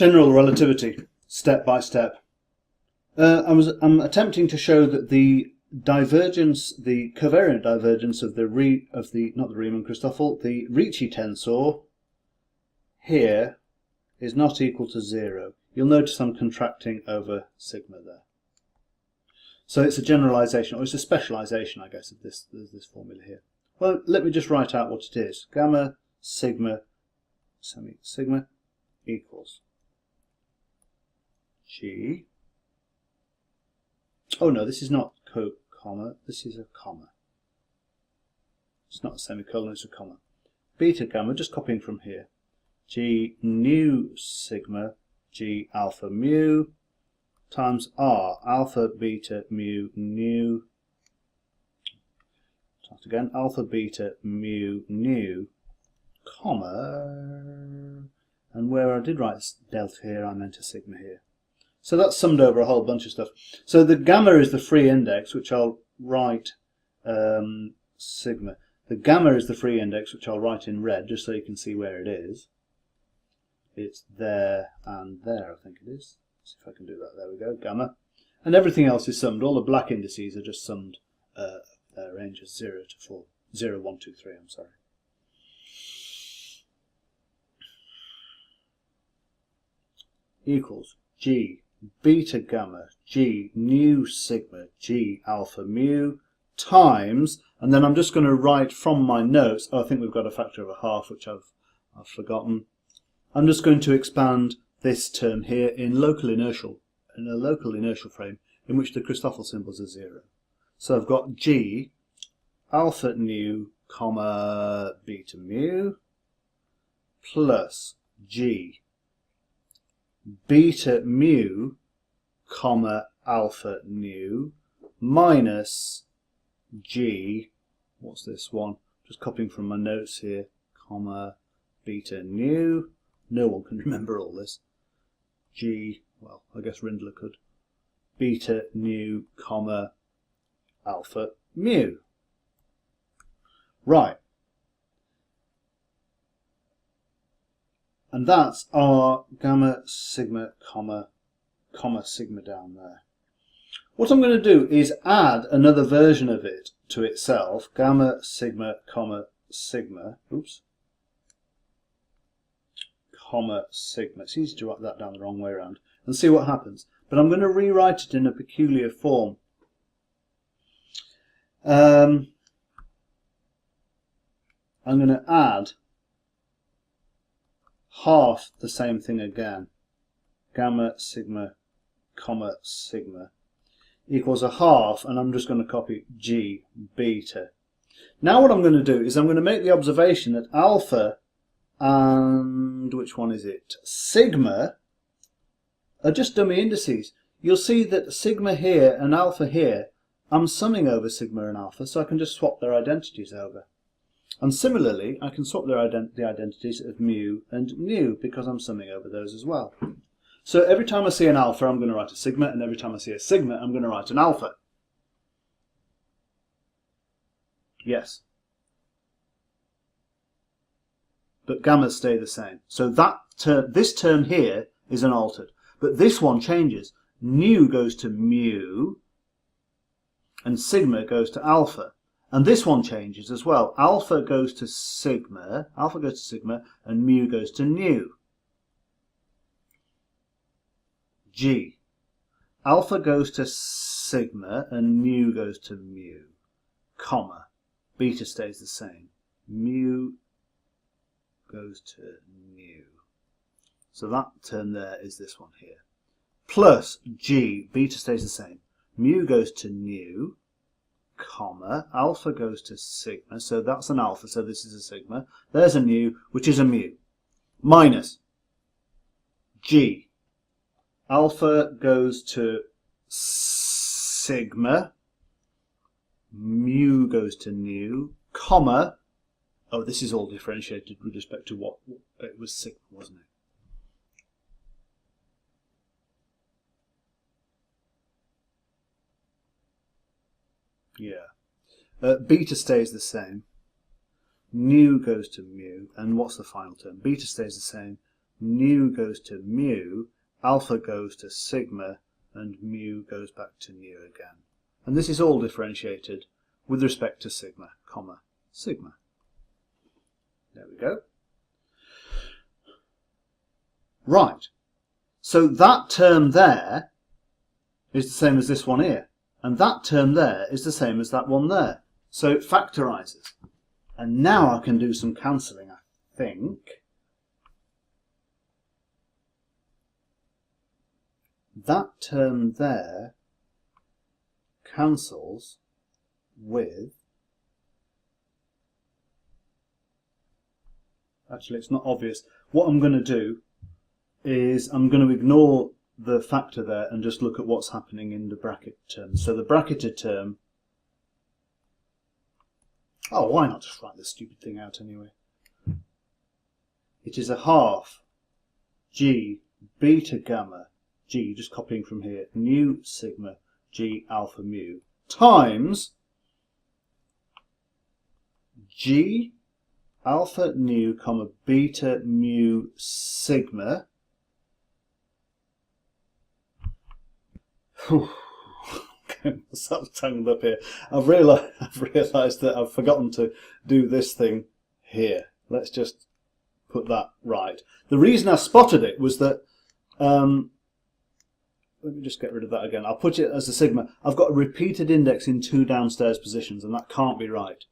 General relativity, step by step. I'm attempting to show that the divergence, the covariant divergence of the Ricci tensor here is not equal to 0. You'll notice I'm contracting over sigma there. So it's a generalization, or it's a specialization, I guess, of this formula here. Well, let me just write out what it is. Gamma sigma semi-sigma equals G. Oh no, this is not comma, this is a comma. It's not a semicolon, it's a comma. Beta gamma, just copying from here. G nu sigma, G alpha mu, times R alpha beta mu nu. Start again, alpha beta mu nu, comma, and where I did write delta here, I meant a sigma here. So that's summed over a whole bunch of stuff. So the gamma is the free index, which I'll write sigma. The gamma is the free index, which I'll write in red, just so you can see where it is. It's there and there, I think it is. Let's see if I can do that. There we go, gamma. And everything else is summed. All the black indices are just summed. Their range is 0 to 4. 0, 1, 2, 3, I'm sorry. Equals G beta gamma G nu sigma G alpha mu times, and then I'm just going to write from my notes, I think we've got a factor of a half, which I've forgotten. I'm just going to expand this term here in a local inertial frame in which the Christoffel symbols are 0. So I've got G alpha nu comma beta mu plus G beta mu comma alpha nu minus G, what's this one? Just copying from my notes here, comma beta nu. No one can remember all this. G, well, I guess Rindler could. Beta nu comma alpha mu. Right. And that's our gamma sigma comma sigma down there. What I'm going to do is add another version of it to itself, gamma sigma comma sigma, comma sigma. It's easy to write that down the wrong way around, and see what happens. But I'm going to rewrite it in a peculiar form. I'm going to add half the same thing again, gamma sigma comma sigma equals a half, and I'm just going to copy G beta. Now what I'm going to do is I'm going to make the observation that alpha and which one is it? Sigma are just dummy indices. You'll see that sigma here and alpha here, I'm summing over sigma and alpha, so I can just swap their identities over. And similarly, I can swap the identities of mu and nu because I'm summing over those as well. So every time I see an alpha, I'm going to write a sigma, and every time I see a sigma, I'm going to write an alpha. Yes. But gammas stay the same. So that this term here is unaltered. But this one changes. Nu goes to mu, and sigma goes to alpha. And this one changes as well. Alpha goes to sigma, and mu goes to nu. G. Alpha goes to sigma and mu goes to mu, comma. Beta stays the same. Mu goes to nu. So that term there is this one here. Plus G. Beta stays the same. Mu goes to nu, comma. Alpha goes to sigma. So that's an alpha. So this is a sigma. There's a nu, which is a mu. Minus G. Alpha goes to sigma, mu goes to nu, comma, oh, this is all differentiated with respect to what it was sigma, wasn't it? Yeah. Beta stays the same, nu goes to mu, and what's the final term? Beta stays the same, nu goes to mu, alpha goes to sigma, and mu goes back to nu again. And this is all differentiated with respect to sigma, comma, sigma. There we go. Right. So that term there is the same as this one here. And that term there is the same as that one there. So it factorises. And now I can do some cancelling, I think. That term there cancels with... Actually, it's not obvious. What I'm going to do is I'm going to ignore the factor there and just look at what's happening in the bracket terms. So the bracketed term... Oh, why not just write this stupid thing out anyway? It is a half g beta gamma g, just copying from here, nu sigma g alpha mu times g alpha nu comma beta mu sigma. Myself tangled up here. I've realised that I've forgotten to do this thing here. Let's just put that right. The reason I spotted it was that let me just get rid of that again. I'll put it as a sigma. I've got a repeated index in 2 downstairs positions, and that can't be right.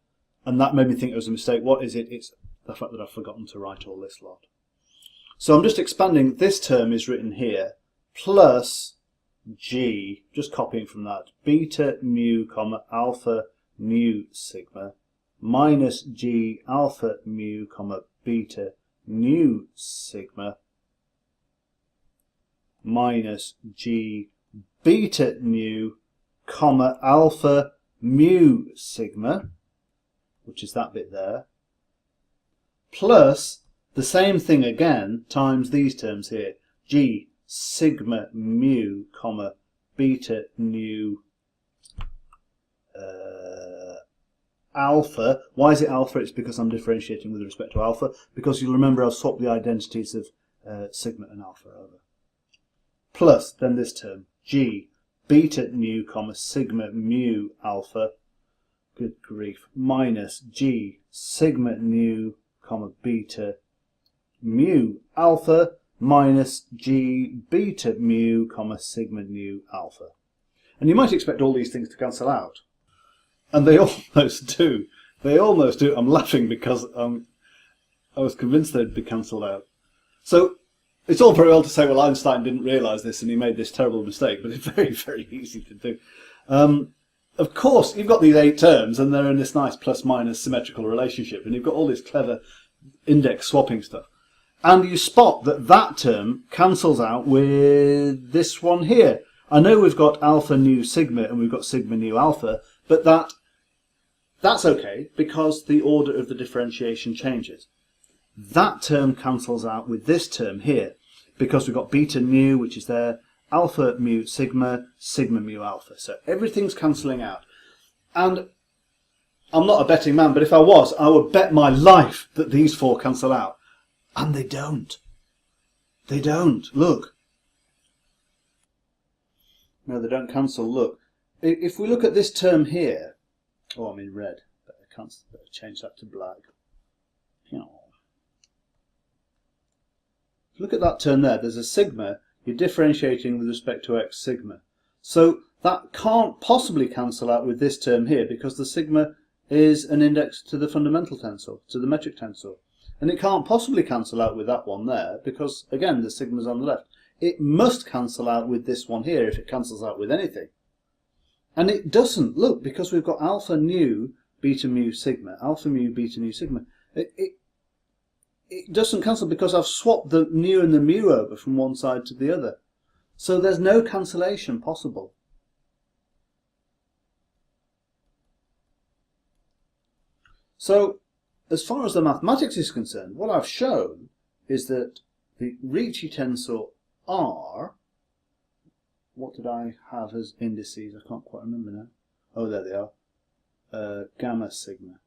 And that made me think it was a mistake. What is it? It's the fact that I've forgotten to write all this lot. So I'm just expanding. This term is written here, plus g, just copying from that, beta mu comma alpha mu sigma, minus g alpha mu comma beta nu sigma, minus g beta nu comma alpha mu sigma, which is that bit there, plus the same thing again times these terms here, g sigma mu comma beta nu alpha. Why is it alpha? It's because I'm differentiating with respect to alpha, because you'll remember I've swapped the identities of sigma and alpha over. Plus then this term, g beta nu comma sigma mu alpha, good grief, minus g sigma nu comma beta mu alpha, minus g beta mu comma sigma nu alpha. And you might expect all these things to cancel out. And they almost do. They almost do. I'm laughing because I was convinced they'd be cancelled out. So it's all very well to say, well, Einstein didn't realise this and he made this terrible mistake, but it's very, very easy to do. Of course, you've got these 8 terms and they're in this nice plus-minus symmetrical relationship, and you've got all this clever index swapping stuff. And you spot that that term cancels out with this one here. I know we've got alpha nu sigma and we've got sigma nu alpha, but that's okay because the order of the differentiation changes. That term cancels out with this term here because we've got beta nu, which is there, alpha mu sigma, sigma mu alpha. So everything's cancelling out. And I'm not a betting man, but if I was, I would bet my life that these 4 cancel out. And they don't. They don't. Look. No, they don't cancel. Look. If we look at this term here, oh, I'm in red. Better change that to black. Look at that term there. There's a sigma. You're differentiating with respect to x sigma. So that can't possibly cancel out with this term here because the sigma is an index to the fundamental tensor, to the metric tensor. And it can't possibly cancel out with that one there because, again, the sigma's on the left. It must cancel out with this one here if it cancels out with anything. And it doesn't, look, because we've got alpha nu beta mu sigma, alpha mu beta nu sigma. It doesn't cancel because I've swapped the nu and the mu over from one side to the other. So there's no cancellation possible. So, as far as the mathematics is concerned, what I've shown is that the Ricci tensor R, what did I have as indices? I can't quite remember now. Oh, there they are. Gamma sigma.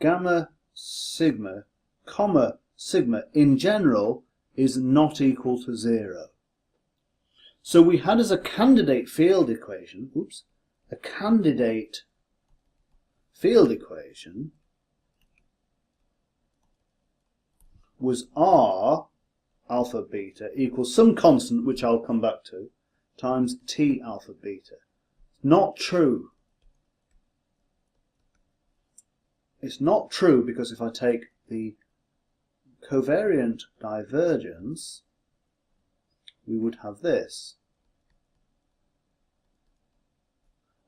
Gamma sigma comma sigma in general is not equal to 0. So we had as a candidate field equation, a candidate field equation was R alpha beta equals some constant, which I'll come back to, times T alpha beta. Not true. It's not true because if I take the covariant divergence, we would have this.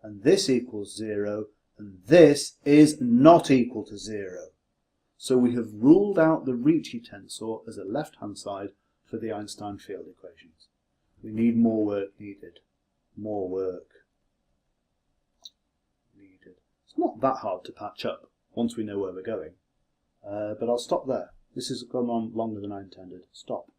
And this equals 0, and this is not equal to 0. So we have ruled out the Ricci tensor as a left-hand side for the Einstein field equations. We need more work needed. More work needed. It's not that hard to patch up once we know where we're going. But I'll stop there. This has gone on longer than I intended. Stop.